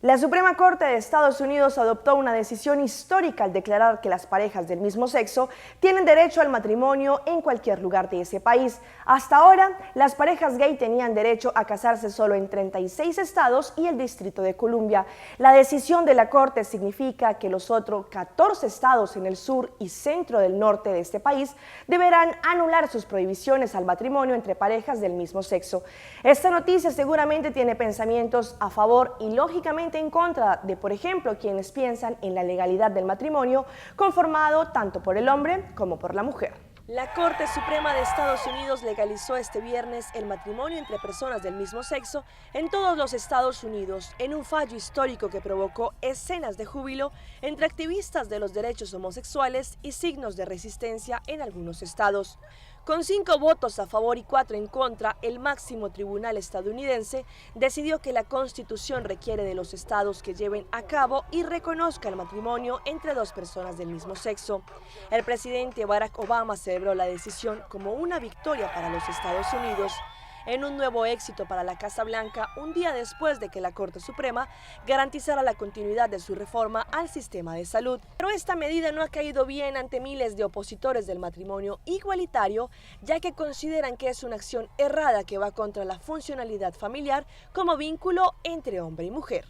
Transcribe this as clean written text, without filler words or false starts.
La Suprema Corte de Estados Unidos adoptó una decisión histórica al declarar que las parejas del mismo sexo tienen derecho al matrimonio en cualquier lugar de ese país. Hasta ahora, las parejas gay tenían derecho a casarse solo en 36 estados y el Distrito de Columbia. La decisión de la Corte significa que los otros 14 estados en el sur y centro del norte de este país deberán anular sus prohibiciones al matrimonio entre parejas del mismo sexo. Esta noticia seguramente tiene pensamientos a favor y lógicamente en contra de, por ejemplo, quienes piensan en la legalidad del matrimonio conformado tanto por el hombre como por la mujer. La Corte Suprema de Estados Unidos legalizó este viernes el matrimonio entre personas del mismo sexo en todos los Estados Unidos, en un fallo histórico que provocó escenas de júbilo entre activistas de los derechos homosexuales y signos de resistencia en algunos estados. Con 5 votos a favor y 4 en contra, el máximo tribunal estadounidense decidió que la Constitución requiere de los estados que lleven a cabo y reconozca el matrimonio entre dos personas del mismo sexo. El presidente Barack Obama celebró la decisión como una victoria para los Estados Unidos, en un nuevo éxito para la Casa Blanca, un día después de que la Corte Suprema garantizara la continuidad de su reforma al sistema de salud. Pero esta medida no ha caído bien ante miles de opositores del matrimonio igualitario, ya que consideran que es una acción errada que va contra la funcionalidad familiar como vínculo entre hombre y mujer.